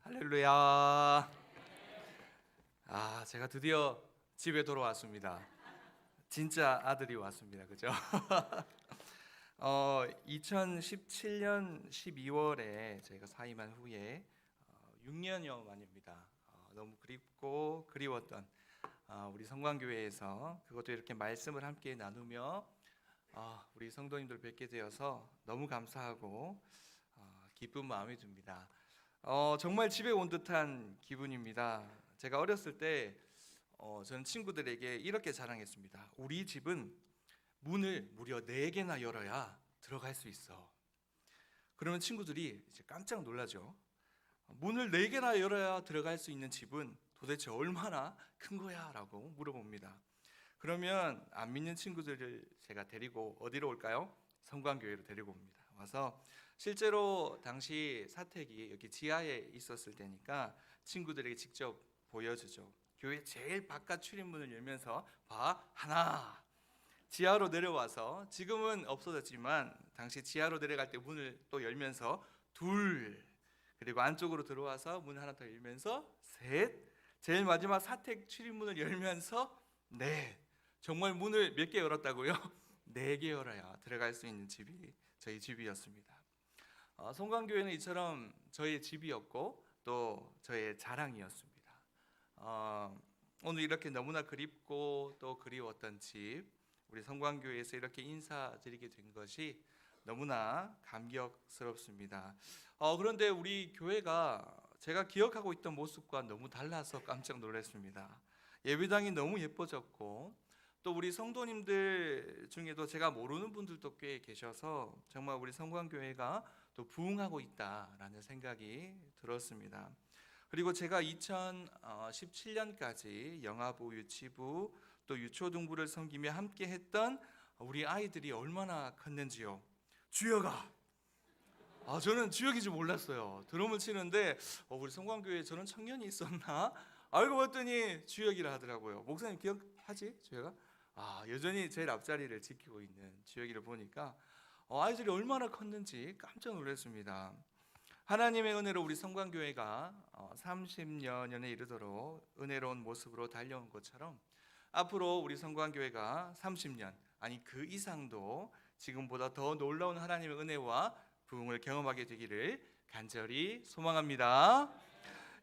할렐루야. 제가 드디어 집에 돌아왔습니다. 진짜 아들이 왔습니다. 그죠? 2017년 12월에 제가 사임한 후에 6년여 만입니다. 너무 그립고 그리웠던 우리 성광교회에서 그것도 이렇게 말씀을 함께 나누며 우리 성도님들 뵙게 되어서 너무 감사하고 기쁜 마음이 듭니다. 정말 집에 온 듯한 기분입니다. 제가 어렸을 때 저는 친구들에게 이렇게 자랑했습니다. 우리 집은 문을 무려 4개나 열어야 들어갈 수 있어. 그러면 친구들이 이제 깜짝 놀라죠. 문을 4개나 열어야 들어갈 수 있는 집은 도대체 얼마나 큰 거야? 라고 물어봅니다. 그러면 안 믿는 친구들을 제가 데리고 어디로 올까요? 성광교회로 데리고 옵니다. 와서 실제로 당시 사택이 여기 지하에 있었을 때니까 친구들에게 직접 보여주죠. 교회 제일 바깥 출입문을 열면서 봐, 하나. 지하로 내려와서 지금은 없어졌지만 당시 지하로 내려갈 때 문을 또 열면서 둘, 그리고 안쪽으로 들어와서 문 하나 더 열면서 셋, 제일 마지막 사택 출입문을 열면서 넷. 정말 문을 몇 개 열었다고요? 4개 열어야 들어갈 수 있는 집이 저희 집이었습니다. 성광교회는 이처럼 저의 집이었고 또 저의 자랑이었습니다. 오늘 이렇게 너무나 그립고 또 그리웠던 집, 우리 성광교회에서 이렇게 인사드리게 된 것이 너무나 감격스럽습니다. 그런데 우리 교회가 제가 기억하고 있던 모습과 너무 달라서 깜짝 놀랐습니다. 예배당이 너무 예뻐졌고 또 우리 성도님들 중에도 제가 모르는 분들도 꽤 계셔서 정말 우리 성광교회가 또 부흥하고 있다라는 생각이 들었습니다. 그리고 제가 2017년까지 영아부, 유치부, 또 유초등부를 섬기며 함께 했던 우리 아이들이 얼마나 컸는지요. 주여가! 저는 주역인 줄 몰랐어요. 드럼을 치는데 우리 성광교회에 저런 청년이 있었나? 알고 봤더니 주역이라 하더라고요. 목사님 기억하지? 주역아? 여전히 제일 앞자리를 지키고 있는 주역이를 보니까 아이들이 얼마나 컸는지 깜짝 놀랐습니다. 하나님의 은혜로 우리 성광교회가 30여 년에 이르도록 은혜로운 모습으로 달려온 것처럼 앞으로 우리 성광교회가 30년, 아니 그 이상도 지금보다 더 놀라운 하나님의 은혜와 부흥을 경험하게 되기를 간절히 소망합니다.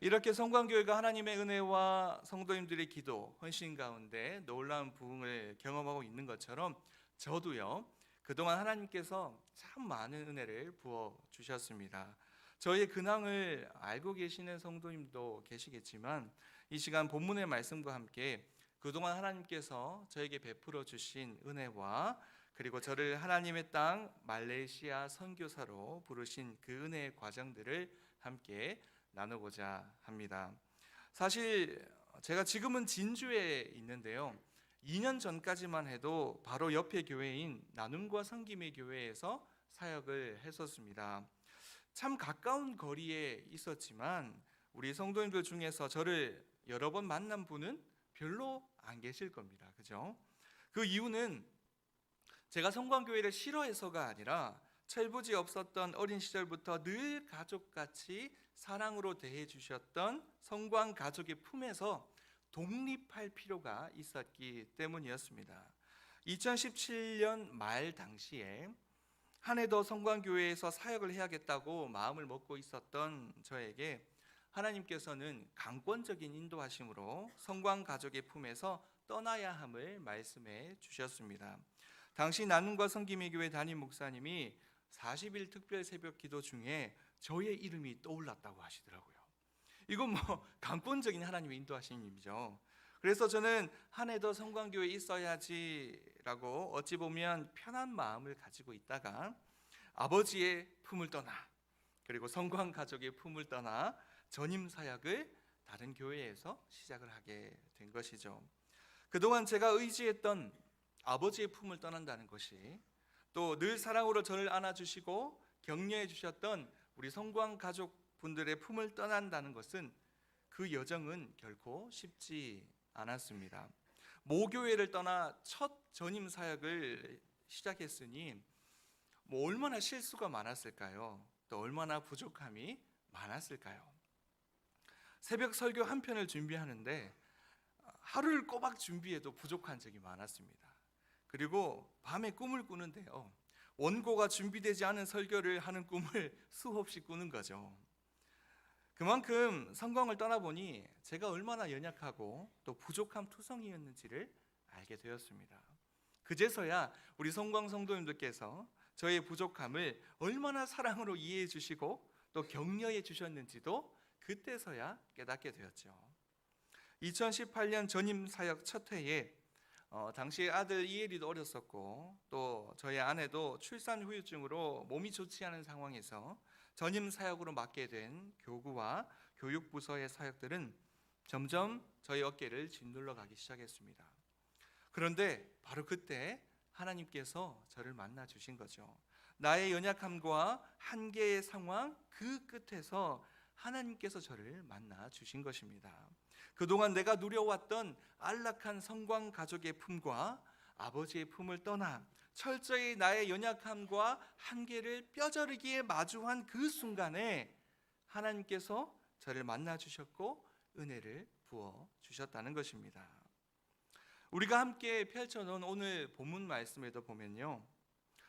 이렇게 성광교회가 하나님의 은혜와 성도님들의 기도, 헌신 가운데 놀라운 부흥을 경험하고 있는 것처럼 저도요, 그동안 하나님께서 참 많은 은혜를 부어주셨습니다. 저희의 근황을 알고 계시는 성도님도 계시겠지만 이 시간 본문의 말씀과 함께 그동안 하나님께서 저에게 베풀어 주신 은혜와 그리고 저를 하나님의 땅 말레이시아 선교사로 부르신 그 은혜의 과정들을 함께 나누고자 합니다. 사실 제가 지금은 진주에 있는데요, 2년 전까지만 해도 바로 옆에 교회인 나눔과 섬김의 교회에서 사역을 했었습니다. 참 가까운 거리에 있었지만 우리 성도님들 중에서 저를 여러 번 만난 분은 별로 안 계실 겁니다. 그죠? 그 이유는 제가 성광교회를 싫어해서가 아니라 철부지 없었던 어린 시절부터 늘 가족같이 사랑으로 대해 주셨던 성광 가족의 품에서 독립할 필요가 있었기 때문이었습니다. 2017년 말 당시에 한 해 더 성광교회에서 사역을 해야겠다고 마음을 먹고 있었던 저에게 하나님께서는 강권적인 인도하심으로 성광 가족의 품에서 떠나야 함을 말씀해 주셨습니다. 당시 나눔과 섬김의 교회 담임 목사님이 40일 특별 새벽 기도 중에 저의 이름이 떠올랐다고 하시더라고요. 이건 강권적인 하나님의 인도하심이죠. 그래서 저는 한 해 더 성광교회에 있어야지라고 어찌 보면 편한 마음을 가지고 있다가 아버지의 품을 떠나 그리고 성광 가족의 품을 떠나 전임 사역을 다른 교회에서 시작을 하게 된 것이죠. 그동안 제가 의지했던 아버지의 품을 떠난다는 것이 또 늘 사랑으로 저를 안아주시고 격려해 주셨던 우리 성광 가족분들의 품을 떠난다는 것은 그 여정은 결코 쉽지 않았습니다. 모교회를 떠나 첫 전임 사역을 시작했으니 뭐 얼마나 실수가 많았을까요? 또 얼마나 부족함이 많았을까요? 새벽 설교 한 편을 준비하는데 하루를 꼬박 준비해도 부족한 적이 많았습니다. 그리고 밤에 꿈을 꾸는데요, 원고가 준비되지 않은 설교를 하는 꿈을 수없이 꾸는 거죠. 그만큼 성경을 떠나보니 제가 얼마나 연약하고 또 부족한 투성이였는지를 알게 되었습니다. 그제서야 우리 성광 성도님들께서 저의 부족함을 얼마나 사랑으로 이해해 주시고 또 격려해 주셨는지도 그때서야 깨닫게 되었죠. 2018년 전임 사역 첫 해에 당시 아들 이엘이도 어렸었고 또 저희 아내도 출산 후유증으로 몸이 좋지 않은 상황에서 전임 사역으로 맡게 된 교구와 교육부서의 사역들은 점점 저희 어깨를 짓눌러 가기 시작했습니다. 그런데 바로 그때 하나님께서 저를 만나 주신 거죠. 나의 연약함과 한계의 상황 그 끝에서 하나님께서 저를 만나 주신 것입니다. 그동안 내가 누려왔던 안락한 성광 가족의 품과 아버지의 품을 떠나 철저히 나의 연약함과 한계를 뼈저리게 마주한 그 순간에 하나님께서 저를 만나 주셨고 은혜를 부어 주셨다는 것입니다. 우리가 함께 펼쳐놓은 오늘 본문 말씀에도 보면요,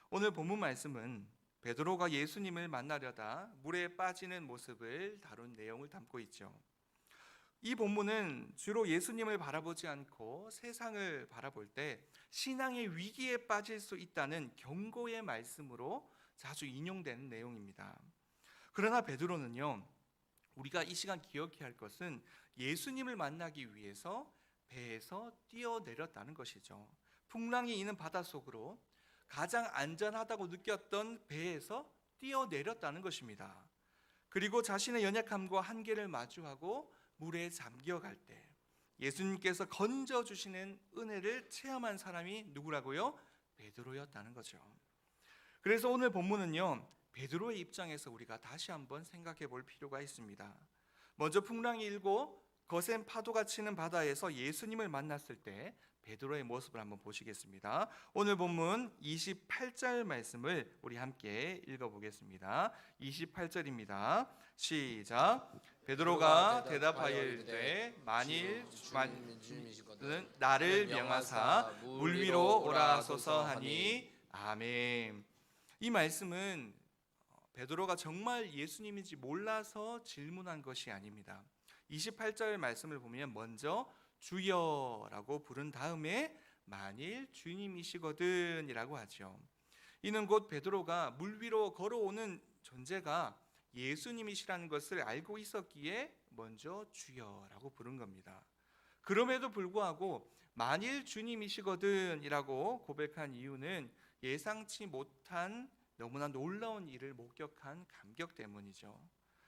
오늘 본문 말씀은 베드로가 예수님을 만나려다 물에 빠지는 모습을 다룬 내용을 담고 있죠. 이 본문은 주로 예수님을 바라보지 않고 세상을 바라볼 때 신앙의 위기에 빠질 수 있다는 경고의 말씀으로 자주 인용되는 내용입니다. 그러나 베드로는요, 우리가 이 시간 기억해야 할 것은 예수님을 만나기 위해서 배에서 뛰어내렸다는 것이죠. 풍랑이 있는 바닷속으로 가장 안전하다고 느꼈던 배에서 뛰어내렸다는 것입니다. 그리고 자신의 연약함과 한계를 마주하고 물에 잠겨갈 때 예수님께서 건져주시는 은혜를 체험한 사람이 누구라고요? 베드로였다는 거죠. 그래서 오늘 본문은요, 베드로의 입장에서 우리가 다시 한번 생각해 볼 필요가 있습니다. 먼저 풍랑이 일고 거센 파도가 치는 바다에서 예수님을 만났을 때 베드로의 모습을 한번 보시겠습니다. 오늘 본문 28절 말씀을 우리 함께 읽어보겠습니다. 28절입니다. 시작. 베드로가 대답하여 이르되 만일 주님은 나를 명하사 물 위로 오라 하소서 하니 아멘. 이 말씀은 베드로가 정말 예수님인지 몰라서 질문한 것이 아닙니다. 28절 말씀을 보면 먼저 주여라고 부른 다음에 만일 주님이시거든 이라고 하죠. 이는 곧 베드로가 물 위로 걸어오는 존재가 예수님이시라는 것을 알고 있었기에 먼저 주여라고 부른 겁니다. 그럼에도 불구하고 만일 주님이시거든 이라고 고백한 이유는 예상치 못한 너무나 놀라운 일을 목격한 감격 때문이죠.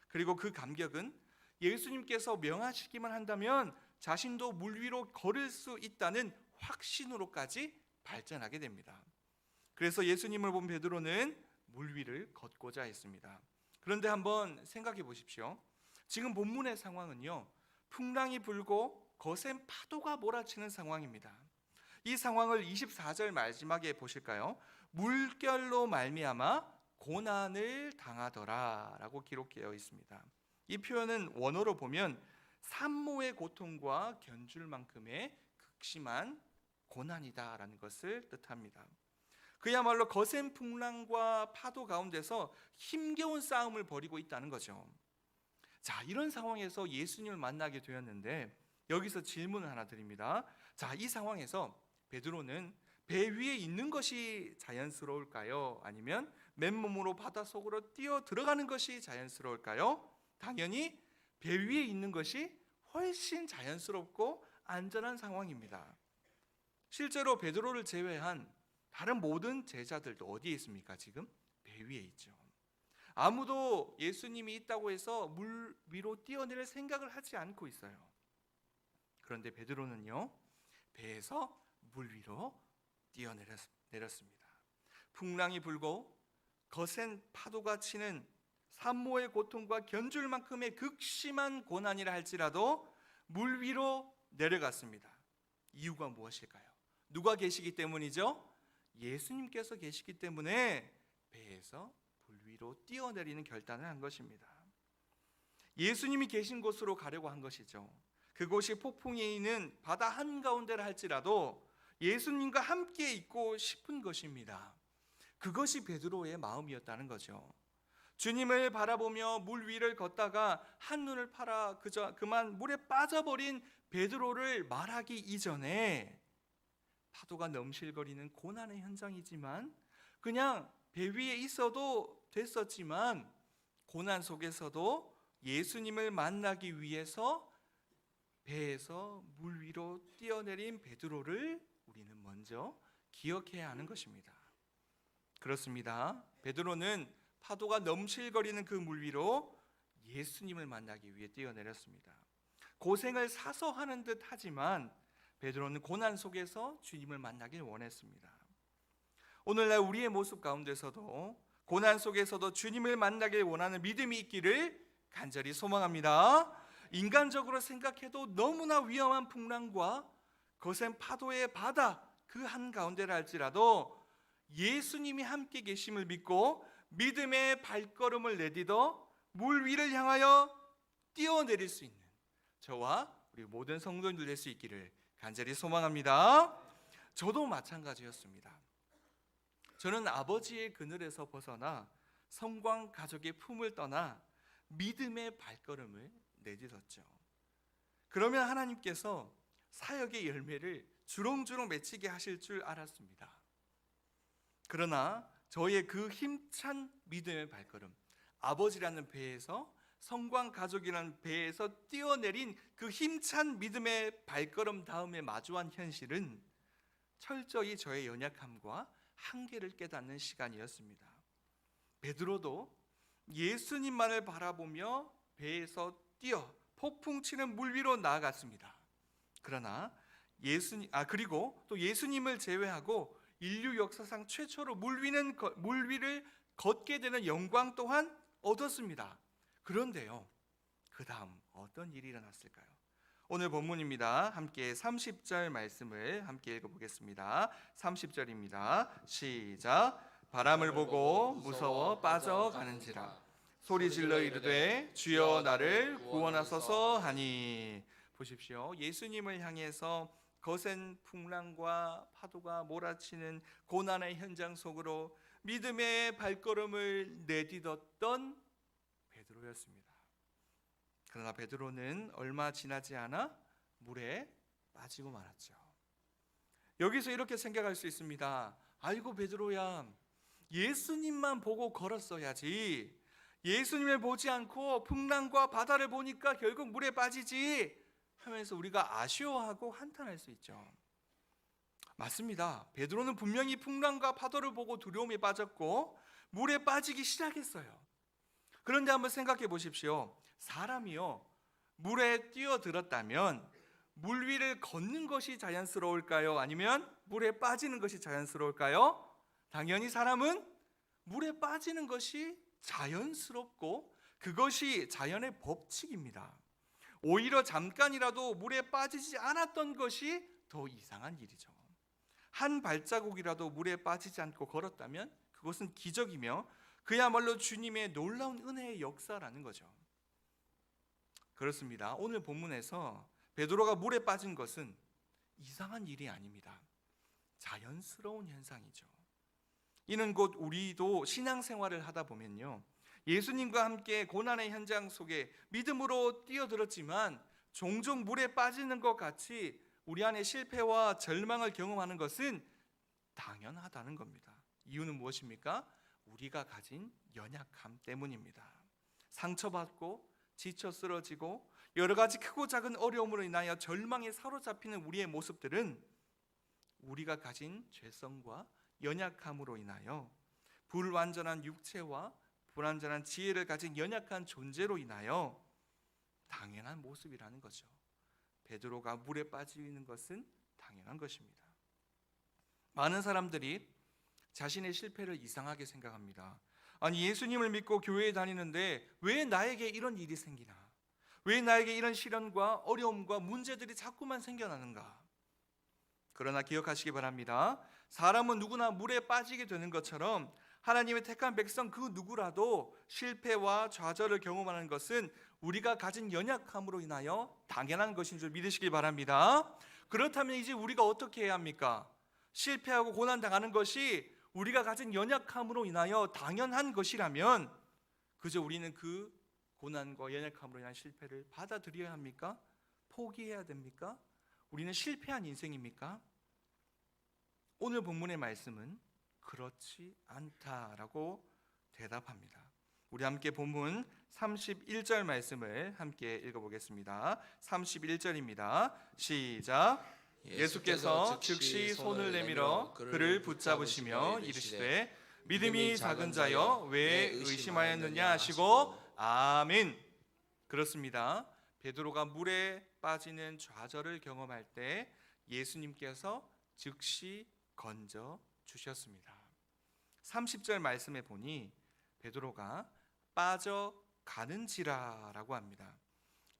그리고 그 감격은 예수님께서 명하시기만 한다면 자신도 물 위로 걸을 수 있다는 확신으로까지 발전하게 됩니다. 그래서 예수님을 본 베드로는 물 위를 걷고자 했습니다. 그런데 한번 생각해 보십시오. 지금 본문의 상황은요, 풍랑이 불고 거센 파도가 몰아치는 상황입니다. 이 상황을 24절 마지막에 보실까요? 물결로 말미암아 고난을 당하더라 라고 기록되어 있습니다. 이 표현은 원어로 보면 산모의 고통과 견줄 만큼의 극심한 고난이다라는 것을 뜻합니다. 그야말로 거센 풍랑과 파도 가운데서 힘겨운 싸움을 벌이고 있다는 거죠. 자, 이런 상황에서 예수님을 만나게 되었는데 여기서 질문을 하나 드립니다. 자, 이 상황에서 베드로는 배 위에 있는 것이 자연스러울까요? 아니면 맨몸으로 바닷속으로 뛰어 들어가는 것이 자연스러울까요? 당연히 배 위에 있는 것이 훨씬 자연스럽고 안전한 상황입니다. 실제로 베드로를 제외한 다른 모든 제자들도 어디에 있습니까? 지금 배 위에 있죠. 아무도 예수님이 있다고 해서 물 위로 뛰어내릴 생각을 하지 않고 있어요. 그런데 베드로는요, 배에서 물 위로 뛰어내렸습니다. 풍랑이 불고 거센 파도가 치는 산모의 고통과 견줄 만큼의 극심한 고난이라 할지라도 물 위로 내려갔습니다. 이유가 무엇일까요? 누가 계시기 때문이죠? 예수님께서 계시기 때문에 배에서 물 위로 뛰어내리는 결단을 한 것입니다. 예수님이 계신 곳으로 가려고 한 것이죠. 그곳이 폭풍에 있는 바다 한가운데라 할지라도 예수님과 함께 있고 싶은 것입니다. 그것이 베드로의 마음이었다는 거죠. 주님을 바라보며 물 위를 걷다가 한눈을 팔아 그만 물에 빠져버린 베드로를 말하기 이전에 파도가 넘실거리는 고난의 현장이지만 그냥 배 위에 있어도 됐었지만 고난 속에서도 예수님을 만나기 위해서 배에서 물 위로 뛰어내린 베드로를 우리는 먼저 기억해야 하는 것입니다. 그렇습니다. 베드로는 파도가 넘실거리는 그 물 위로 예수님을 만나기 위해 뛰어내렸습니다. 고생을 사서 하는 듯 하지만 베드로는 고난 속에서 주님을 만나길 원했습니다. 오늘날 우리의 모습 가운데서도 고난 속에서도 주님을 만나길 원하는 믿음이 있기를 간절히 소망합니다. 인간적으로 생각해도 너무나 위험한 풍랑과 거센 파도의 바다 그 한가운데라 할지라도 예수님이 함께 계심을 믿고 믿음의 발걸음을 내딛어 물 위를 향하여 뛰어내릴 수 있는 저와 우리 모든 성도님들 될 수 있기를 간절히 소망합니다. 저도 마찬가지였습니다. 저는 아버지의 그늘에서 벗어나 성광 가족의 품을 떠나 믿음의 발걸음을 내딛었죠. 그러면 하나님께서 사역의 열매를 주렁주렁 맺히게 하실 줄 알았습니다. 그러나 저의 그 힘찬 믿음의 발걸음, 아버지라는 배에서 성광 가족이라는 배에서 뛰어내린 그 힘찬 믿음의 발걸음 다음에 마주한 현실은 철저히 저의 연약함과 한계를 깨닫는 시간이었습니다. 베드로도 예수님만을 바라보며 배에서 뛰어 폭풍 치는 물 위로 나아갔습니다. 그러나 그리고 또 예수님을 제외하고 인류 역사상 최초로 물 위를 걷게 되는 영광 또한 얻었습니다. 그런데요, 그 다음 어떤 일이 일어났을까요? 오늘 본문입니다. 함께 30절 말씀을 함께 읽어보겠습니다. 30절입니다. 시작. 바람을 보고 무서워 빠져가는지라 소리질러 이르되 주여 나를 구원하소서 하니. 보십시오. 예수님을 향해서 거센 풍랑과 파도가 몰아치는 고난의 현장 속으로 믿음의 발걸음을 내딛었던 베드로였습니다. 그러나 베드로는 얼마 지나지 않아 물에 빠지고 말았죠. 여기서 이렇게 생각할 수 있습니다. 아이고 베드로야, 예수님만 보고 걸었어야지. 예수님을 보지 않고 풍랑과 바다를 보니까 결국 물에 빠지지 하면서 우리가 아쉬워하고 한탄할 수 있죠. 맞습니다. 베드로는 분명히 풍랑과 파도를 보고 두려움에 빠졌고 물에 빠지기 시작했어요. 그런데 한번 생각해 보십시오. 사람이요, 물에 뛰어들었다면 물 위를 걷는 것이 자연스러울까요? 아니면 물에 빠지는 것이 자연스러울까요? 당연히 사람은 물에 빠지는 것이 자연스럽고 그것이 자연의 법칙입니다. 오히려 잠깐이라도 물에 빠지지 않았던 것이 더 이상한 일이죠. 한 발자국이라도 물에 빠지지 않고 걸었다면 그것은 기적이며 그야말로 주님의 놀라운 은혜의 역사라는 거죠. 그렇습니다. 오늘 본문에서 베드로가 물에 빠진 것은 이상한 일이 아닙니다. 자연스러운 현상이죠. 이는 곧 우리도 신앙생활을 하다 보면요, 예수님과 함께 고난의 현장 속에 믿음으로 뛰어들었지만 종종 물에 빠지는 것 같이 우리 안에 실패와 절망을 경험하는 것은 당연하다는 겁니다. 이유는 무엇입니까? 우리가 가진 연약함 때문입니다. 상처받고 지쳐 쓰러지고 여러 가지 크고 작은 어려움으로 인하여 절망에 사로잡히는 우리의 모습들은 우리가 가진 죄성과 연약함으로 인하여 불완전한 육체와 불완전한 지혜를 가진 연약한 존재로 인하여 당연한 모습이라는 거죠. 베드로가 물에 빠지는 것은 당연한 것입니다. 많은 사람들이 자신의 실패를 이상하게 생각합니다. 아니, 예수님을 믿고 교회에 다니는데 왜 나에게 이런 일이 생기나? 왜 나에게 이런 시련과 어려움과 문제들이 자꾸만 생겨나는가? 그러나 기억하시기 바랍니다. 사람은 누구나 물에 빠지게 되는 것처럼 하나님의 택한 백성 그 누구라도 실패와 좌절을 경험하는 것은 우리가 가진 연약함으로 인하여 당연한 것인 줄 믿으시길 바랍니다. 그렇다면 이제 우리가 어떻게 해야 합니까? 실패하고 고난 당하는 것이 우리가 가진 연약함으로 인하여 당연한 것이라면 그저 우리는 그 고난과 연약함으로 인한 실패를 받아들여야 합니까? 포기해야 됩니까? 우리는 실패한 인생입니까? 오늘 본문의 말씀은 그렇지 않다라고 대답합니다. 우리 함께 본문 31절 말씀을 함께 읽어보겠습니다. 31절입니다. 시작. 예수께서 즉시 손을 내밀어 그를 붙잡으시며 이르시되 믿음이 작은 자여 왜 의심하였느냐 하시고 아멘. 그렇습니다. 베드로가 물에 빠지는 좌절을 경험할 때 예수님께서 즉시 건져 주셨습니다. 30절 말씀에 보니 베드로가 빠져가는지라라고 합니다.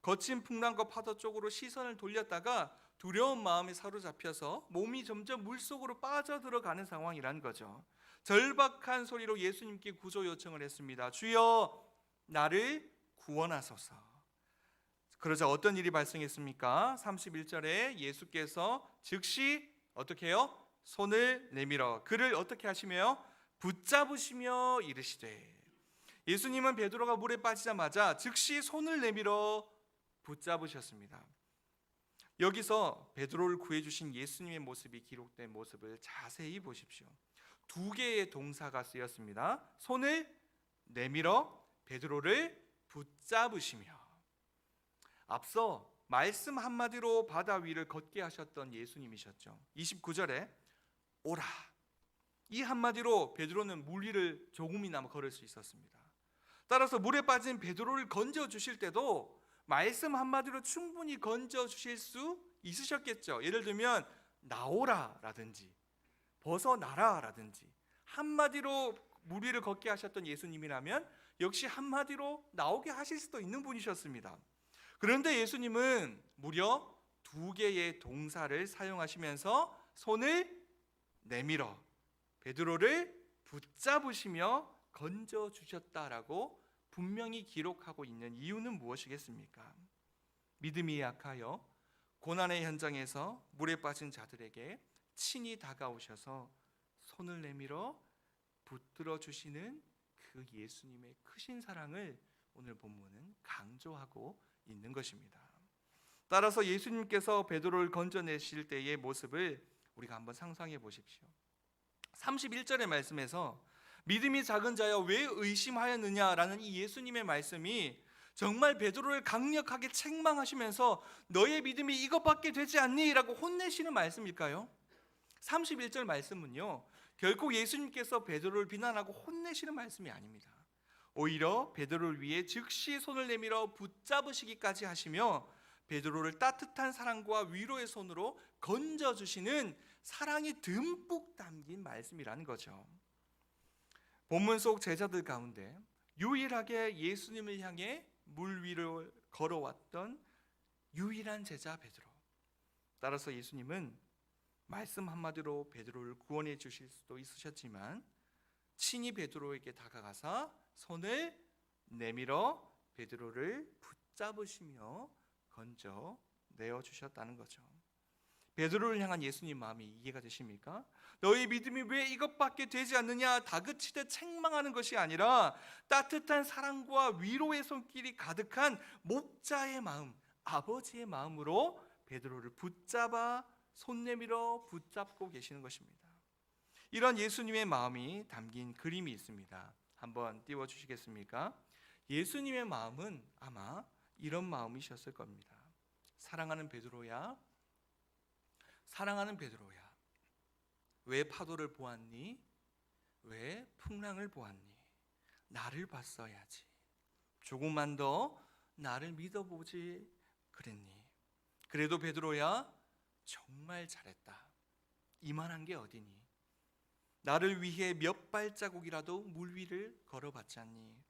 거친 풍랑과 파도 쪽으로 시선을 돌렸다가 두려운 마음에 사로잡혀서 몸이 점점 물속으로 빠져들어가는 상황이란 거죠. 절박한 소리로 예수님께 구조 요청을 했습니다. 주여 나를 구원하소서. 그러자 어떤 일이 발생했습니까? 31절에 예수께서 즉시 어떻게 해요? 손을 내밀어 그를 어떻게 하시며 붙잡으시며 이르시되. 예수님은 베드로가 물에 빠지자마자 즉시 손을 내밀어 붙잡으셨습니다. 여기서 베드로를 구해주신 예수님의 모습이 기록된 모습을 자세히 보십시오. 두 개의 동사가 쓰였습니다. 손을 내밀어 베드로를 붙잡으시며. 앞서 말씀 한마디로 바다 위를 걷게 하셨던 예수님이셨죠. 29절에 오라, 이 한마디로 베드로는 물 위를 조금이나마 걸을 수 있었습니다. 따라서 물에 빠진 베드로를 건져 주실 때도 말씀 한마디로 충분히 건져 주실 수 있으셨겠죠. 예를 들면 나오라 라든지 벗어나라 라든지 한마디로 물 위를 걷게 하셨던 예수님이라면 역시 한마디로 나오게 하실 수도 있는 분이셨습니다. 그런데 예수님은 무려 두 개의 동사를 사용하시면서 손을 내밀어 베드로를 붙잡으시며 건져 주셨다라고 분명히 기록하고 있는 이유는 무엇이겠습니까? 믿음이 약하여 고난의 현장에서 물에 빠진 자들에게 친히 다가오셔서 손을 내밀어 붙들어 주시는 그 예수님의 크신 사랑을 오늘 본문은 강조하고 있는 것입니다. 따라서 예수님께서 베드로를 건져내실 때의 모습을 우리가 한번 상상해 보십시오. 31절의 말씀에서 믿음이 작은 자여 왜 의심하였느냐라는 이 예수님의 말씀이 정말 베드로를 강력하게 책망하시면서 너의 믿음이 이것밖에 되지 않니? 라고 혼내시는 말씀일까요? 31절 말씀은요, 결코 예수님께서 베드로를 비난하고 혼내시는 말씀이 아닙니다. 오히려 베드로를 위해 즉시 손을 내밀어 붙잡으시기까지 하시며 베드로를 따뜻한 사랑과 위로의 손으로 건져주시는 사랑이 듬뿍 담긴 말씀이라는 거죠. 본문 속 제자들 가운데 유일하게 예수님을 향해 물 위를 걸어왔던 유일한 제자 베드로. 따라서 예수님은 말씀 한마디로 베드로를 구원해 주실 수도 있으셨지만 친히 베드로에게 다가가사 손을 내밀어 베드로를 붙잡으시며 건져 내어 주셨다는 거죠. 베드로를 향한 예수님 마음이 이해가 되십니까? 너희 믿음이 왜 이것밖에 되지 않느냐 다그치듯 책망하는 것이 아니라 따뜻한 사랑과 위로의 손길이 가득한 목자의 마음, 아버지의 마음으로 베드로를 붙잡아 손 내밀어 붙잡고 계시는 것입니다. 이런 예수님의 마음이 담긴 그림이 있습니다. 한번 띄워주시겠습니까? 예수님의 마음은 아마 이런 마음이셨을 겁니다. 사랑하는 베드로야, 사랑하는 베드로야, 왜 파도를 보았니? 왜 풍랑을 보았니? 나를 봤어야지. 조금만 더 나를 믿어보지 그랬니? 그래도 베드로야, 정말 잘했다. 이만한 게 어디니? 나를 위해 몇 발자국이라도 물 위를 걸어봤지 않니?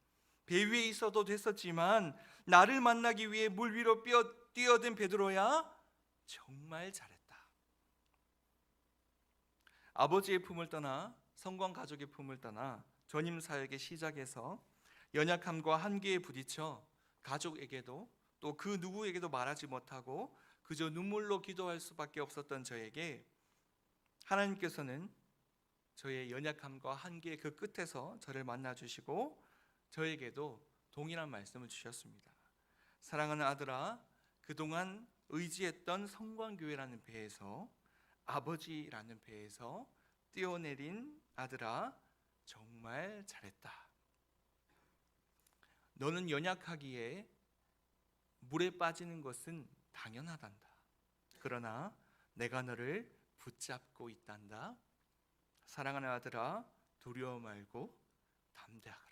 배 위에 있어도 됐었지만 나를 만나기 위해 물 위로 뛰어든 베드로야, 정말 잘했다. 아버지의 품을 떠나 성광 가족의 품을 떠나 전임 사역의 시작에서 연약함과 한계에 부딪혀 가족에게도 또 그 누구에게도 말하지 못하고 그저 눈물로 기도할 수밖에 없었던 저에게 하나님께서는 저의 연약함과 한계의 그 끝에서 저를 만나주시고 저에게도 동일한 말씀을 주셨습니다. 사랑하는 아들아, 그동안 의지했던 성광교회라는 배에서, 아버지라는 배에서 뛰어내린 아들아, 정말 잘했다. 너는 연약하기에 물에 빠지는 것은 당연하단다. 그러나 내가 너를 붙잡고 있단다. 사랑하는 아들아, 두려워 말고 담대하라.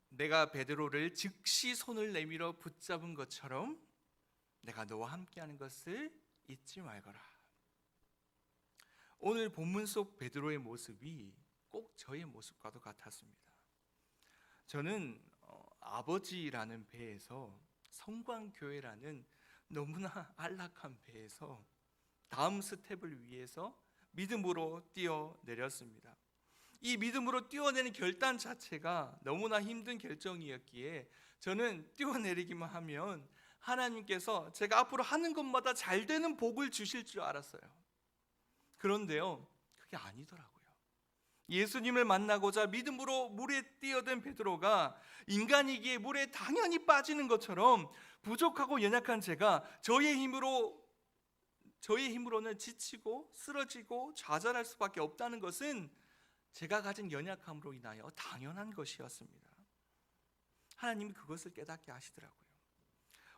내가 베드로를 즉시 손을 내밀어 붙잡은 것처럼 내가 너와 함께하는 것을 잊지 말거라. 오늘 본문 속 베드로의 모습이 꼭 저의 모습과도 같았습니다. 저는 아버지라는 배에서, 성광교회라는 너무나 안락한 배에서 다음 스텝을 위해서 믿음으로 뛰어내렸습니다. 이 믿음으로 뛰어내는 결단 자체가 너무나 힘든 결정이었기에 저는 뛰어내리기만 하면 하나님께서 제가 앞으로 하는 것마다 잘 되는 복을 주실 줄 알았어요. 그런데요, 그게 아니더라고요. 예수님을 만나고자 믿음으로 물에 뛰어든 베드로가 인간이기에 물에 당연히 빠지는 것처럼 부족하고 연약한 제가 저의 힘으로는 지치고 쓰러지고 좌절할 수밖에 없다는 것은 제가 가진 연약함으로 인하여 당연한 것이었습니다. 하나님이 그것을 깨닫게 하시더라고요.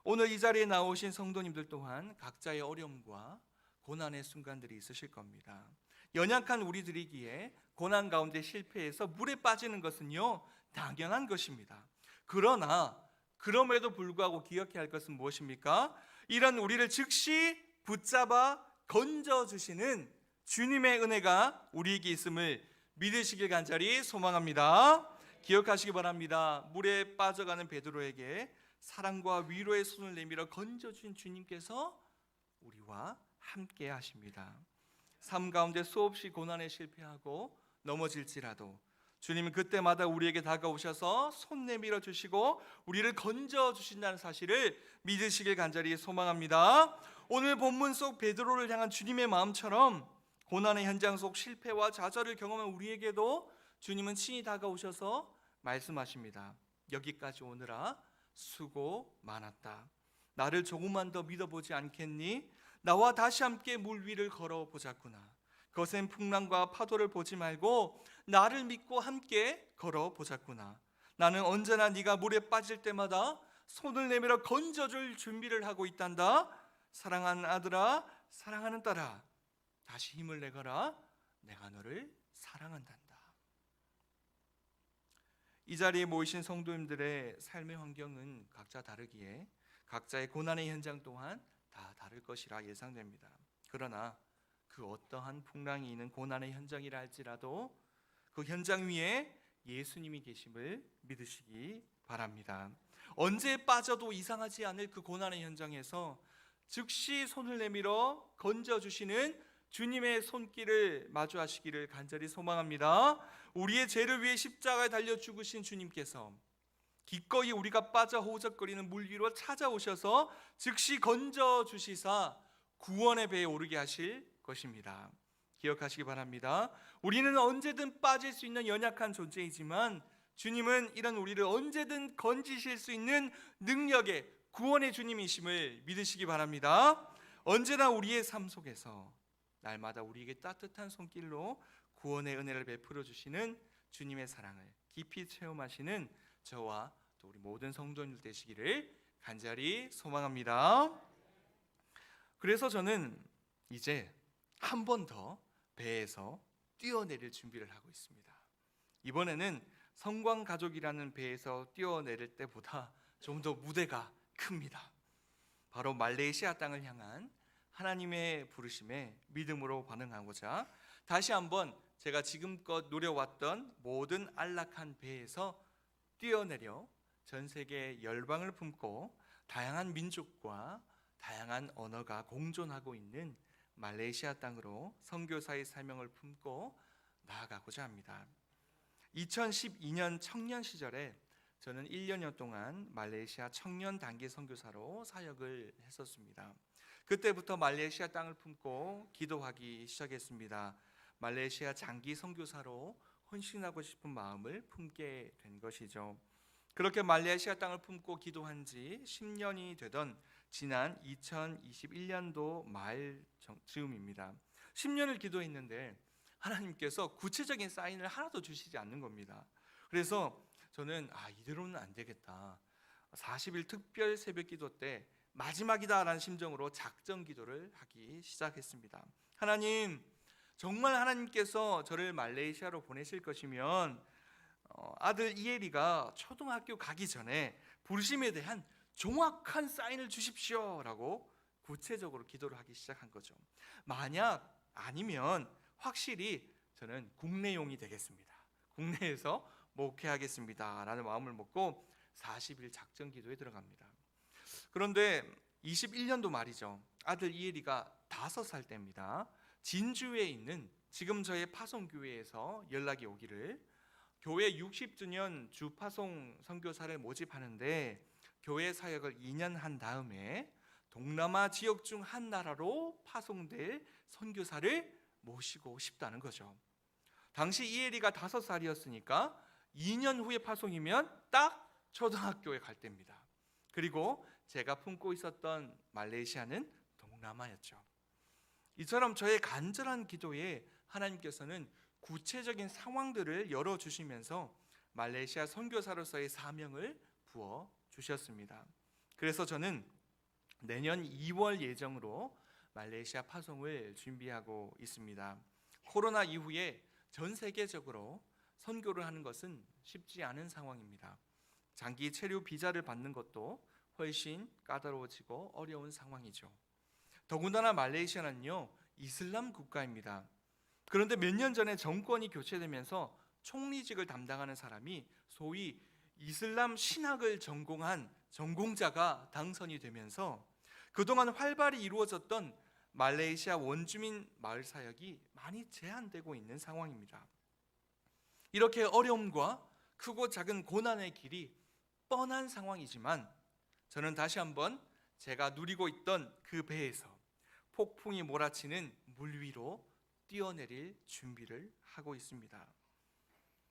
오늘 이 자리에 나오신 성도님들 또한 각자의 어려움과 고난의 순간들이 있으실 겁니다. 연약한 우리들이기에 고난 가운데 실패해서 물에 빠지는 것은요, 당연한 것입니다. 그러나 그럼에도 불구하고 기억해야 할 것은 무엇입니까? 이런 우리를 즉시 붙잡아 건져주시는 주님의 은혜가 우리에게 있음을 믿으시길 간절히 소망합니다. 기억하시기 바랍니다. 물에 빠져가는 베드로에게 사랑과 위로의 손을 내밀어 건져주신 주님께서 우리와 함께 하십니다. 삶 가운데 수없이 고난에 실패하고 넘어질지라도 주님은 그때마다 우리에게 다가오셔서 손 내밀어 주시고 우리를 건져 주신다는 사실을 믿으시길 간절히 소망합니다. 오늘 본문 속 베드로를 향한 주님의 마음처럼 고난의 현장 속 실패와 좌절을 경험한 우리에게도 주님은 친히 다가오셔서 말씀하십니다. 여기까지 오느라 수고 많았다. 나를 조금만 더 믿어보지 않겠니? 나와 다시 함께 물 위를 걸어보자꾸나. 거센 풍랑과 파도를 보지 말고 나를 믿고 함께 걸어보자꾸나. 나는 언제나 네가 물에 빠질 때마다 손을 내밀어 건져줄 준비를 하고 있단다. 사랑하는 아들아, 사랑하는 딸아, 다시 힘을 내거라. 내가 너를 사랑한단다. 이 자리에 모이신 성도님들의 삶의 환경은 각자 다르기에 각자의 고난의 현장 또한 다 다를 것이라 예상됩니다. 그러나 그 어떠한 풍랑이 있는 고난의 현장이라 할지라도 그 현장 위에 예수님이 계심을 믿으시기 바랍니다. 언제 빠져도 이상하지 않을 그 고난의 현장에서 즉시 손을 내밀어 건져주시는 주님의 손길을 마주하시기를 간절히 소망합니다. 우리의 죄를 위해 십자가에 달려 죽으신 주님께서 기꺼이 우리가 빠져 호적거리는 물 위로 찾아오셔서 즉시 건져주시사 구원의 배에 오르게 하실 것입니다. 기억하시기 바랍니다. 우리는 언제든 빠질 수 있는 연약한 존재이지만 주님은 이런 우리를 언제든 건지실 수 있는 능력의 구원의 주님이심을 믿으시기 바랍니다. 언제나 우리의 삶 속에서 날마다 우리에게 따뜻한 손길로 구원의 은혜를 베풀어 주시는 주님의 사랑을 깊이 체험하시는 저와 또 우리 모든 성도님들 되시기를 간절히 소망합니다. 그래서 저는 이제 한 번 더 배에서 뛰어내릴 준비를 하고 있습니다. 이번에는 성광가족이라는 배에서 뛰어내릴 때보다 좀 더 무대가 큽니다. 바로 말레이시아 땅을 향한 하나님의 부르심에 믿음으로 반응하고자 다시 한번 제가 지금껏 누려왔던 모든 안락한 배에서 뛰어내려 전 세계 열방을 품고 다양한 민족과 다양한 언어가 공존하고 있는 말레이시아 땅으로 선교사의 사명을 품고 나아가고자 합니다. 2012년 청년 시절에 저는 1년여 동안 말레이시아 청년 단기 선교사로 사역을 했었습니다. 그때부터 말레이시아 땅을 품고 기도하기 시작했습니다. 말레이시아 장기 선교사로 헌신하고 싶은 마음을 품게 된 것이죠. 그렇게 말레이시아 땅을 품고 기도한 지 10년이 되던 지난 2021년도 말 즈음입니다. 10년을 기도했는데 하나님께서 구체적인 사인을 하나도 주시지 않는 겁니다. 그래서 저는 이대로는 안 되겠다. 40일 특별 새벽 기도 때 마지막이다라는 심정으로 작정 기도를 하기 시작했습니다. 하나님, 정말 하나님께서 저를 말레이시아로 보내실 것이면 아들 이엘이가 초등학교 가기 전에 부르심에 대한 정확한 사인을 주십시오라고 구체적으로 기도를 하기 시작한 거죠. 만약 아니면 확실히 저는 국내용이 되겠습니다. 국내에서 목회하겠습니다 라는 마음을 먹고 40일 작정 기도에 들어갑니다. 그런데 21년도 말이죠. 아들 이엘이가 5살 때입니다. 진주에 있는 지금 저의 파송교회에서 연락이 오기를 교회 60주년 주파송 선교사를 모집하는데 교회 사역을 2년 한 다음에 동남아 지역 중 한 나라로 파송될 선교사를 모시고 싶다는 거죠. 당시 이엘이가 5살이었으니까 2년 후에 파송이면 딱 초등학교에 갈 때입니다. 그리고 제가 품고 있었던 말레이시아는 동남아였죠. 이처럼 저의 간절한 기도에 하나님께서는 구체적인 상황들을 열어주시면서 말레이시아 선교사로서의 사명을 부어주셨습니다. 그래서 저는 내년 2월 예정으로 말레이시아 파송을 준비하고 있습니다. 코로나 이후에 전 세계적으로 선교를 하는 것은 쉽지 않은 상황입니다. 장기 체류 비자를 받는 것도 훨씬 까다로워지고 어려운 상황이죠. 더군다나 말레이시아는요, 이슬람 국가입니다. 그런데 몇 년 전에 정권이 교체되면서 총리직을 담당하는 사람이 소위 이슬람 신학을 전공한 전공자가 당선이 되면서 그동안 활발히 이루어졌던 말레이시아 원주민 마을 사역이 많이 제한되고 있는 상황입니다. 이렇게 어려움과 크고 작은 고난의 길이 뻔한 상황이지만 저는 다시 한번 제가 누리고 있던 그 배에서 폭풍이 몰아치는 물 위로 뛰어내릴 준비를 하고 있습니다.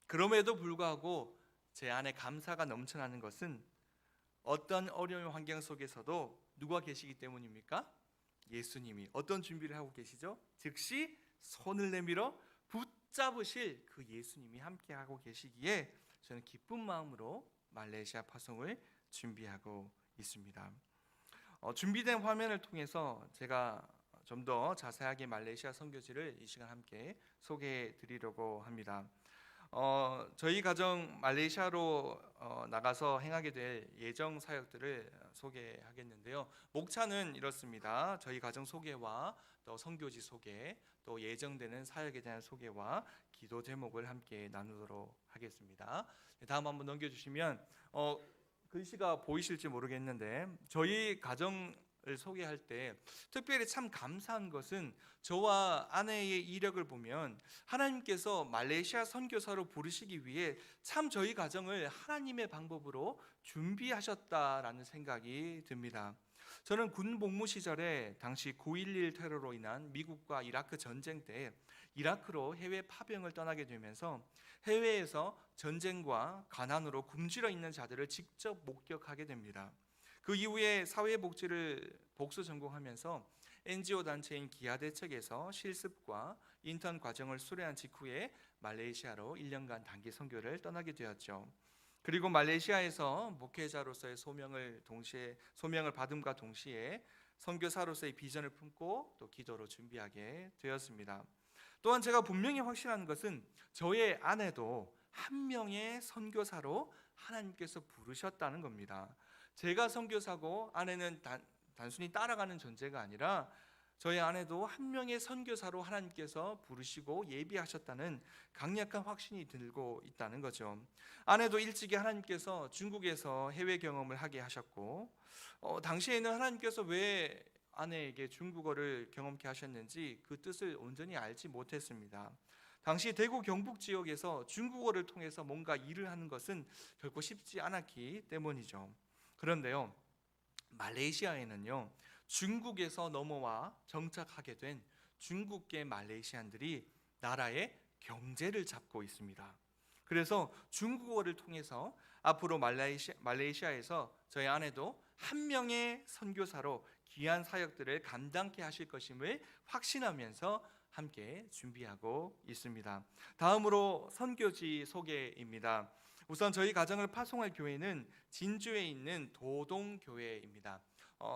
그럼에도 불구하고 제 안에 감사가 넘쳐나는 것은 어떤 어려운 환경 속에서도 누가 계시기 때문입니까? 예수님이 어떤 준비를 하고 계시죠? 즉시 손을 내밀어 붙잡으실 그 예수님이 함께하고 계시기에 저는 기쁜 마음으로 말레이시아 파송을 준비하고 있습니다. 준비된 화면을 통해서 제가 좀 더 자세하게 말레이시아 선교지를 이 시간 함께 소개해 드리려고 합니다. 저희 가정 말레이시아로 나가서 행하게 될 예정 사역들을 소개하겠는데요. 목차는 이렇습니다. 저희 가정 소개와 또 선교지 소개, 또 예정되는 사역에 대한 소개와 기도 제목을 함께 나누도록 하겠습니다. 다음 한번 넘겨주시면 글씨가 보이실지 모르겠는데 저희 가정을 소개할 때 특별히 참 감사한 것은 저와 아내의 이력을 보면 하나님께서 말레이시아 선교사로 부르시기 위해 참 저희 가정을 하나님의 방법으로 준비하셨다라는 생각이 듭니다. 저는 군 복무 시절에 당시 9.11 테러로 인한 미국과 이라크 전쟁 때 이라크로 해외 파병을 떠나게 되면서 해외에서 전쟁과 가난으로 굶주려 있는 자들을 직접 목격하게 됩니다. 그 이후에 사회복지를 복수 전공하면서 NGO 단체인 기아대책에서 실습과 인턴 과정을 수료한 직후에 말레이시아로 1년간 단기 선교를 떠나게 되었죠. 그리고 말레이시아에서 목회자로서의 소명을 받음과 동시에 선교사로서의 비전을 품고 또 기도로 준비하게 되었습니다. 또한 제가 분명히 확신하는 것은 저의 아내도 한 명의 선교사로 하나님께서 부르셨다는 겁니다. 제가 선교사고 아내는 단순히 따라가는 존재가 아니라 저희 아내도 한 명의 선교사로 하나님께서 부르시고 예비하셨다는 강력한 확신이 들고 있다는 거죠. 아내도 일찍이 하나님께서 중국에서 해외 경험을 하게 하셨고 당시에는 하나님께서 왜 아내에게 중국어를 경험케 하셨는지 그 뜻을 온전히 알지 못했습니다. 당시 대구 경북 지역에서 중국어를 통해서 뭔가 일을 하는 것은 결코 쉽지 않았기 때문이죠. 그런데요, 말레이시아에는요, 중국에서 넘어와 정착하게 된 중국계 말레이시안들이 나라의 경제를 잡고 있습니다. 그래서 중국어를 통해서 앞으로 말레이시아에서 저희 아내도 한 명의 선교사로 귀한 사역들을 감당케 하실 것임을 확신하면서 함께 준비하고 있습니다. 다음으로 선교지 소개입니다. 우선 저희 가정을 파송할 교회는 진주에 있는 도동교회입니다.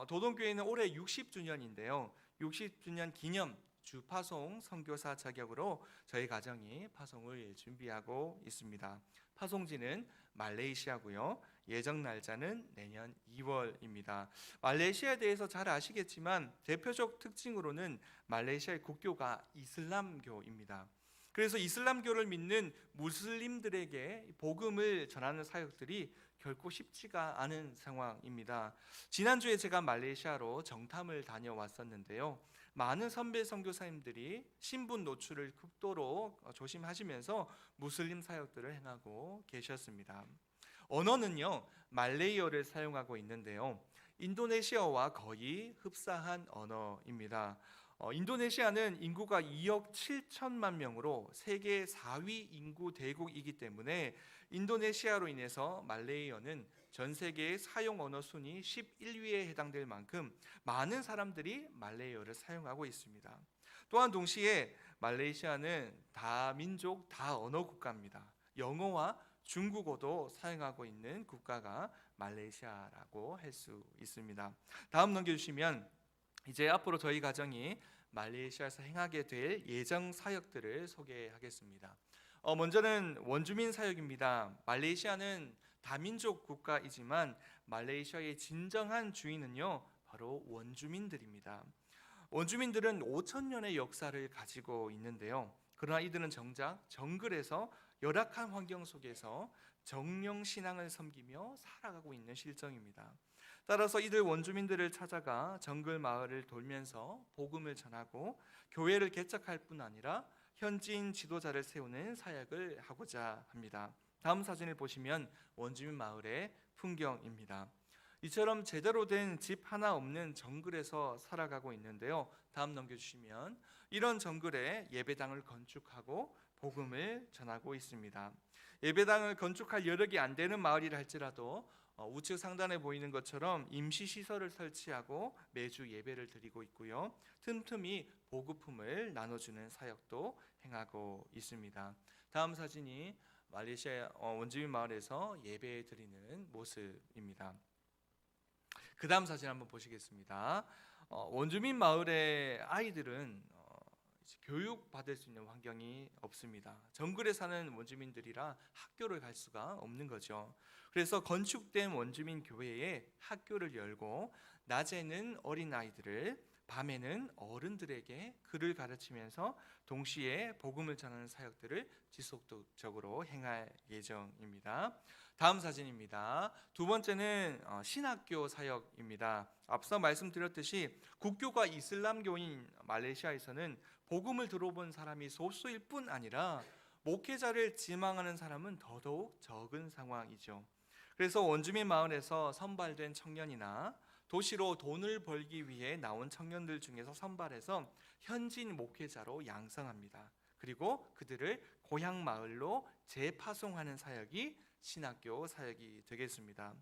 도동교회는 올해 60주년인데요. 60주년 기념 주파송 선교사 자격으로 저희 가정이 파송을 준비하고 있습니다. 파송지는 말레이시아고요. 예정 날짜는 내년 2월입니다. 말레이시아에 대해서 잘 아시겠지만 대표적 특징으로는 말레이시아의 국교가 이슬람교입니다. 그래서 이슬람교를 믿는 무슬림들에게 복음을 전하는 사역들이 결코 쉽지가 않은 상황입니다. 지난주에 제가 말레이시아로 정탐을 다녀왔었는데요. 많은 선배 선교사님들이 신분 노출을 극도로 조심하시면서 무슬림 사역들을 행하고 계셨습니다. 언어는요, 말레이어를 사용하고 있는데요. 인도네시아와 거의 흡사한 언어입니다. 인도네시아는 인구가 2억 7천만 명으로 세계 4위 인구 대국이기 때문에 인도네시아로 인해서 말레이어는 전 세계의 사용 언어 순위 11위에 해당될 만큼 많은 사람들이 말레이어를 사용하고 있습니다. 또한 동시에 말레이시아는 다민족 다언어 국가입니다. 영어와 중국어도 사용하고 있는 국가가 말레이시아라고 할 수 있습니다. 다음 넘겨주시면 이제 앞으로 저희 가정이 말레이시아에서 행하게 될 예정 사역들을 소개하겠습니다. 먼저는 원주민 사역입니다. 말레이시아는 다민족 국가이지만 말레이시아의 진정한 주인은요, 바로 원주민들입니다. 원주민들은 5,000년의 역사를 가지고 있는데요. 그러나 이들은 정작 정글에서 열악한 환경 속에서 정령 신앙을 섬기며 살아가고 있는 실정입니다. 따라서 이들 원주민들을 찾아가 정글 마을을 돌면서 복음을 전하고 교회를 개척할 뿐 아니라 현지인 지도자를 세우는 사역을 하고자 합니다. 다음 사진을 보시면 원주민 마을의 풍경입니다. 이처럼 제대로 된 집 하나 없는 정글에서 살아가고 있는데요. 다음 넘겨주시면 이런 정글에 예배당을 건축하고 복음을 전하고 있습니다. 예배당을 건축할 여력이 안 되는 마을이라 할지라도 우측 상단에 보이는 것처럼 임시 시설을 설치하고 매주 예배를 드리고 있고요. 틈틈이 보급품을 나눠주는 사역도 행하고 있습니다. 다음 사진이 말레이시아 원주민 마을에서 예배 드리는 모습입니다. 그 다음 사진 한번 보시겠습니다. 원주민 마을의 아이들은 교육 받을 수 있는 환경이 없습니다. 정글에 사는 원주민들이라 학교를 갈 수가 없는 거죠. 그래서 건축된 원주민 교회에 학교를 열고 낮에는 어린 아이들을, 밤에는 어른들에게 글을 가르치면서 동시에 복음을 전하는 사역들을 지속적으로 행할 예정입니다. 다음 사진입니다. 두 번째는 신학교 사역입니다. 앞서 말씀드렸듯이 국교가 이슬람교인 말레이시아에서는 복음을 들어본 사람이 소수일 뿐 아니라 목회자를 지망하는 사람은 더더욱 적은 상황이죠. 그래서 원주민 마을에서 선발된 청년이나 도시로 돈을 벌기 위해 나온 청년들 중에서 선발해서 현지인 목회자로 양성합니다. 그리고 그들을 고향 마을로 재파송하는 사역이 신학교 사역이 되겠습니다.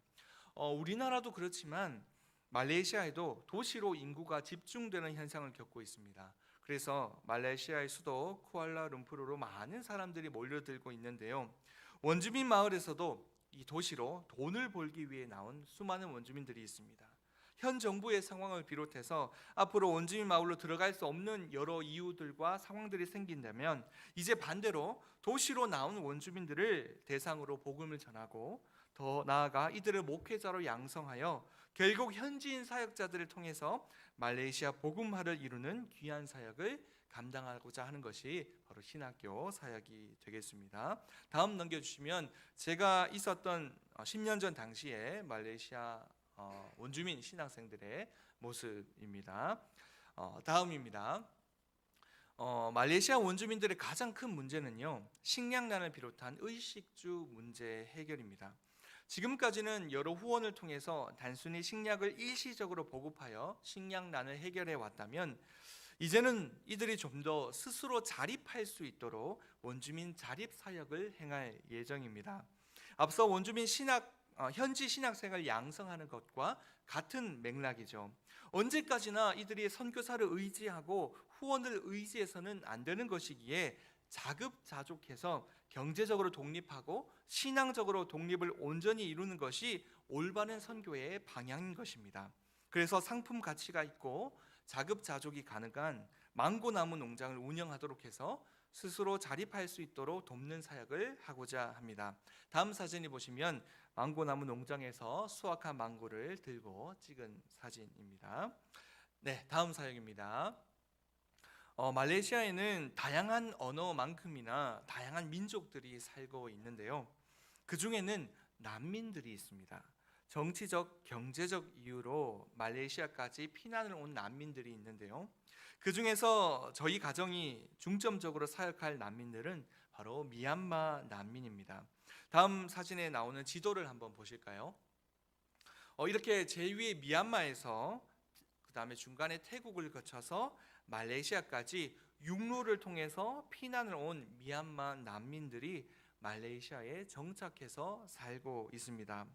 우리나라도 그렇지만 말레이시아에도 도시로 인구가 집중되는 현상을 겪고 있습니다. 그래서 말레이시아의 수도 쿠알라룸푸르로 많은 사람들이 몰려들고 있는데요. 원주민 마을에서도 이 도시로 돈을 벌기 위해 나온 수많은 원주민들이 있습니다. 현 정부의 상황을 비롯해서 앞으로 원주민 마을로 들어갈 수 없는 여러 이유들과 상황들이 생긴다면 이제 반대로 도시로 나온 원주민들을 대상으로 복음을 전하고 더 나아가 이들을 목회자로 양성하여 결국 현지인 사역자들을 통해서 말레이시아 복음화를 이루는 귀한 사역을 감당하고자 하는 것이 바로 신학교 사역이 되겠습니다. 다음 넘겨주시면 제가 있었던 10년 전 당시에 말레이시아 원주민 신학생들의 모습입니다. 다음입니다. 말레이시아 원주민들의 가장 큰 문제는요, 식량난을 비롯한 의식주 문제 해결입니다. 지금까지는 여러 후원을 통해서 단순히 식량을 일시적으로 보급하여 식량난을 해결해 왔다면, 이제는 이들이 좀 더 스스로 자립할 수 있도록 원주민 자립 사역을 행할 예정입니다. 앞서 원주민 현지 신학생을 양성하는 것과 같은 맥락이죠. 언제까지나 이들이 선교사를 의지하고 후원을 의지해서는 안 되는 것이기에 자급자족해서 경제적으로 독립하고 신앙적으로 독립을 온전히 이루는 것이 올바른 선교의 방향인 것입니다. 그래서 상품 가치가 있고 자급자족이 가능한 망고나무 농장을 운영하도록 해서 스스로 자립할 수 있도록 돕는 사역을 하고자 합니다. 다음 사진이 보시면 망고나무 농장에서 수확한 망고를 들고 찍은 사진입니다. 네, 다음 사역입니다. 말레이시아에는 다양한 언어만큼이나 다양한 민족들이 살고 있는데요. 그 중에는 난민들이 있습니다. 정치적, 경제적 이유로 말레이시아까지 피난을 온 난민들이 있는데요. 그 중에서 저희 가정이 중점적으로 사역할 난민들은 바로 미얀마 난민입니다. 다음 사진에 나오는 지도를 한번 보실까요? 이렇게 제위의 미얀마에서 그 다음에 중간에 태국을 거쳐서 말레이시아까지 육로를 통해서 피난을 온 미얀마 난민들이 말레이시아에 정착해서 살고 있습니다.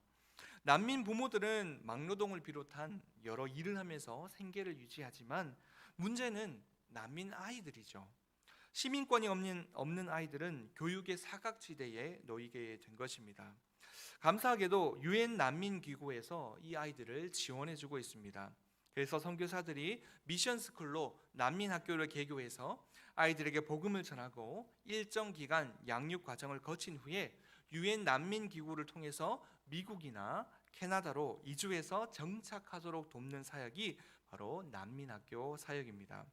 난민 부모들은 막노동을 비롯한 여러 일을 하면서 생계를 유지하지만 문제는 난민 아이들이죠. 시민권이 없는 아이들은 교육의 사각지대에 놓이게 된 것입니다. 감사하게도 유엔 난민기구에서 이 아이들을 지원해주고 있습니다. 그래서 선교사들이 미션스쿨로 난민학교를 개교해서 아이들에게 복음을 전하고 일정 기간 양육 과정을 거친 후에 유엔 난민기구를 통해서 미국이나 캐나다로 이주해서 정착하도록 돕는 사역이 바로 난민학교 사역입니다.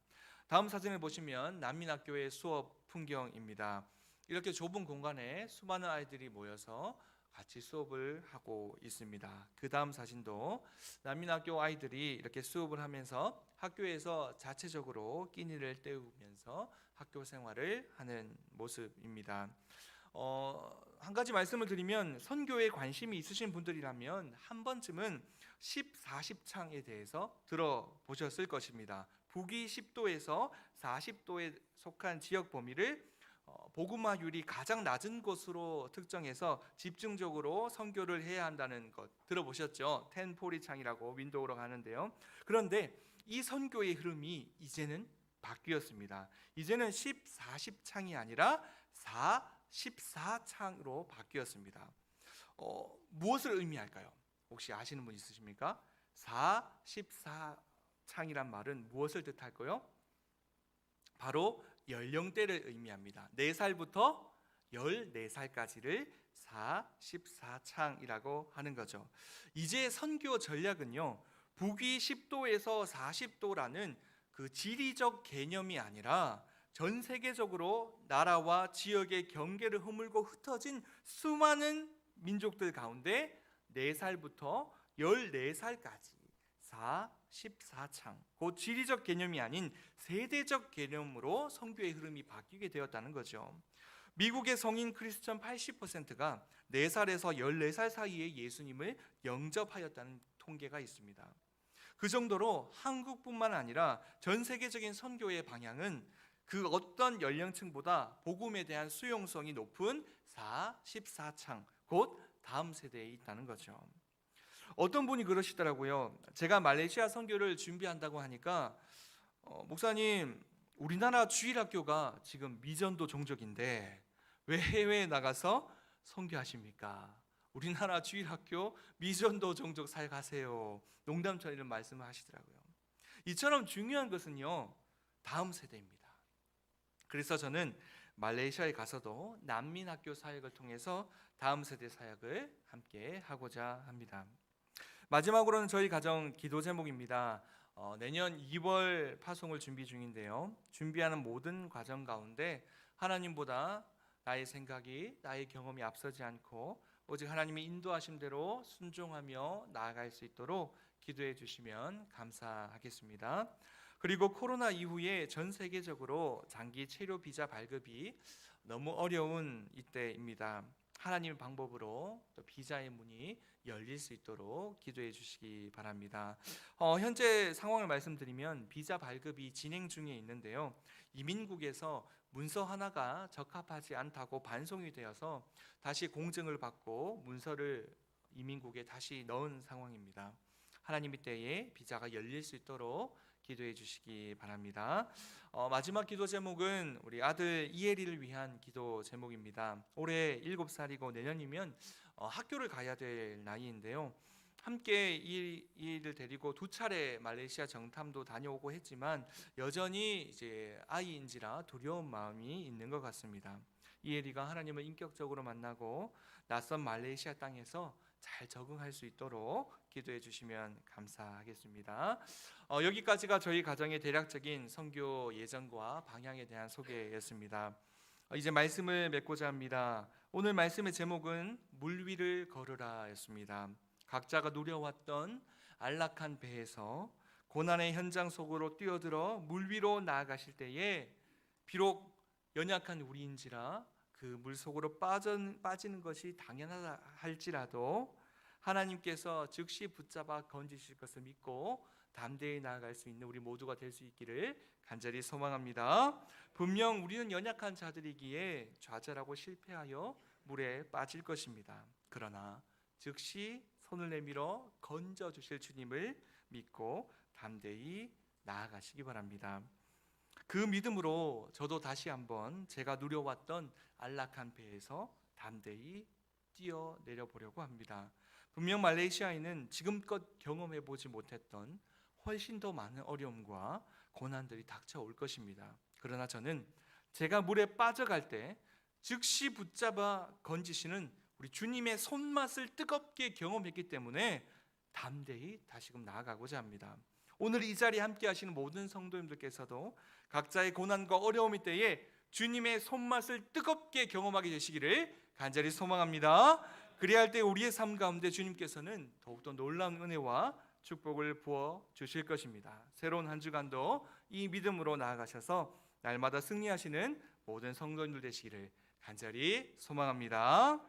다음 사진을 보시면 난민학교의 수업 풍경입니다. 이렇게 좁은 공간에 수많은 아이들이 모여서 같이 수업을 하고 있습니다. 그 다음 사진도 난민학교 아이들이 이렇게 수업을 하면서 학교에서 자체적으로 끼니를 때우면서 학교 생활을 하는 모습입니다. 한 가지 말씀을 드리면 선교에 관심이 있으신 분들이라면 한 번쯤은 10-40창에 대해서 들어보셨을 것입니다. 북위 10도에서 40도에 속한 지역 범위를 복음화율이 가장 낮은 곳으로 특정해서 집중적으로 선교를 해야 한다는 것 들어보셨죠? 텐포리 창이라고 윈도우로 하는데요. 그런데 이 선교의 흐름이 이제는 바뀌었습니다. 이제는 10-40창이 아니라 14창으로 바뀌었습니다. 무엇을 의미할까요? 혹시 아시는 분 있으십니까? 14창이란 말은 무엇을 뜻할까요? 바로 연령대를 의미합니다. 4살부터 14살까지를 14창이라고 하는 거죠. 이제 선교 전략은요, 북위 10도에서 40도라는 그 지리적 개념이 아니라 전 세계적으로 나라와 지역의 경계를 허물고 흩어진 수많은 민족들 가운데 4살부터 14살까지 14창, 곧 지리적 개념이 아닌 세대적 개념으로 선교의 흐름이 바뀌게 되었다는 거죠. 미국의 성인 크리스천 80%가 4살에서 14살 사이에 예수님을 영접하였다는 통계가 있습니다. 그 정도로 한국뿐만 아니라 전 세계적인 선교의 방향은 그 어떤 연령층보다 복음에 대한 수용성이 높은 14창, 곧 다음 세대에 있다는 거죠. 어떤 분이 그러시더라고요. 제가 말레이시아 선교를 준비한다고 하니까 목사님, 우리나라 주일학교가 지금 미전도 종족인데 왜 해외에 나가서 선교하십니까? 우리나라 주일학교 미전도 종족 사역하세요. 농담처럼 이런 말씀을 하시더라고요. 이처럼 중요한 것은요, 다음 세대입니다. 그래서 저는 말레이시아에 가서도 난민학교 사역을 통해서 다음 세대 사역을 함께 하고자 합니다. 마지막으로는 저희 가정 기도 제목입니다. 내년 2월 파송을 준비 중인데요. 준비하는 모든 과정 가운데 하나님보다 나의 생각이, 나의 경험이 앞서지 않고 오직 하나님의 인도하심대로 순종하며 나아갈 수 있도록 기도해 주시면 감사하겠습니다. 그리고 코로나 이후에 전 세계적으로 장기 체류 비자 발급이 너무 어려운 이때입니다. 하나님의 방법으로 또 비자의 문이 열릴 수 있도록 기도해 주시기 바랍니다. 현재 상황을 말씀드리면 비자 발급이 진행 중에 있는데요. 이민국에서 문서 하나가 적합하지 않다고 반송이 되어서 다시 공증을 받고 문서를 이민국에 다시 넣은 상황입니다. 하나님의 때에 비자가 열릴 수 있도록 기도해 주시기 바랍니다. 마지막 기도 제목은 우리 아들 이혜리를 위한 기도 제목입니다. 올해 7살이고 내년이면 학교를 가야 될 나이인데요. 함께 이를 데리고 2차례 말레이시아 정탐도 다녀오고 했지만 여전히 이제 아이인지라 두려운 마음이 있는 것 같습니다. 이혜리가 하나님을 인격적으로 만나고 낯선 말레이시아 땅에서 잘 적응할 수 있도록 기도해 주시면 감사하겠습니다. 여기까지가 저희 가정의 대략적인 선교 예정과 방향에 대한 소개였습니다. 이제 말씀을 맺고자 합니다. 오늘 말씀의 제목은 물 위를 걸으라였습니다. 각자가 누려왔던 안락한 배에서 고난의 현장 속으로 뛰어들어 물 위로 나아가실 때에 비록 연약한 우리인지라 그 물속으로 빠지는 것이 당연하다 할지라도 하나님께서 즉시 붙잡아 건지실 것을 믿고 담대히 나아갈 수 있는 우리 모두가 될 수 있기를 간절히 소망합니다. 분명 우리는 연약한 자들이기에 좌절하고 실패하여 물에 빠질 것입니다. 그러나 즉시 손을 내밀어 건져 주실 주님을 믿고 담대히 나아가시기 바랍니다. 그 믿음으로 저도 다시 한번 제가 누려왔던 안락한 배에서 담대히 뛰어내려 보려고 합니다. 분명 말레이시아에는 지금껏 경험해 보지 못했던 훨씬 더 많은 어려움과 고난들이 닥쳐올 것입니다. 그러나 저는 제가 물에 빠져갈 때 즉시 붙잡아 건지시는 우리 주님의 손맛을 뜨겁게 경험했기 때문에 담대히 다시금 나아가고자 합니다. 오늘 이 자리에 함께 하시는 모든 성도님들께서도 각자의 고난과 어려움일 때에 주님의 손맛을 뜨겁게 경험하게 되시기를 간절히 소망합니다. 그래야 할 때 우리의 삶 가운데 주님께서는 더욱더 놀라운 은혜와 축복을 부어 주실 것입니다. 새로운 한 주간도 이 믿음으로 나아가셔서 날마다 승리하시는 모든 성도님들 되시기를 간절히 소망합니다.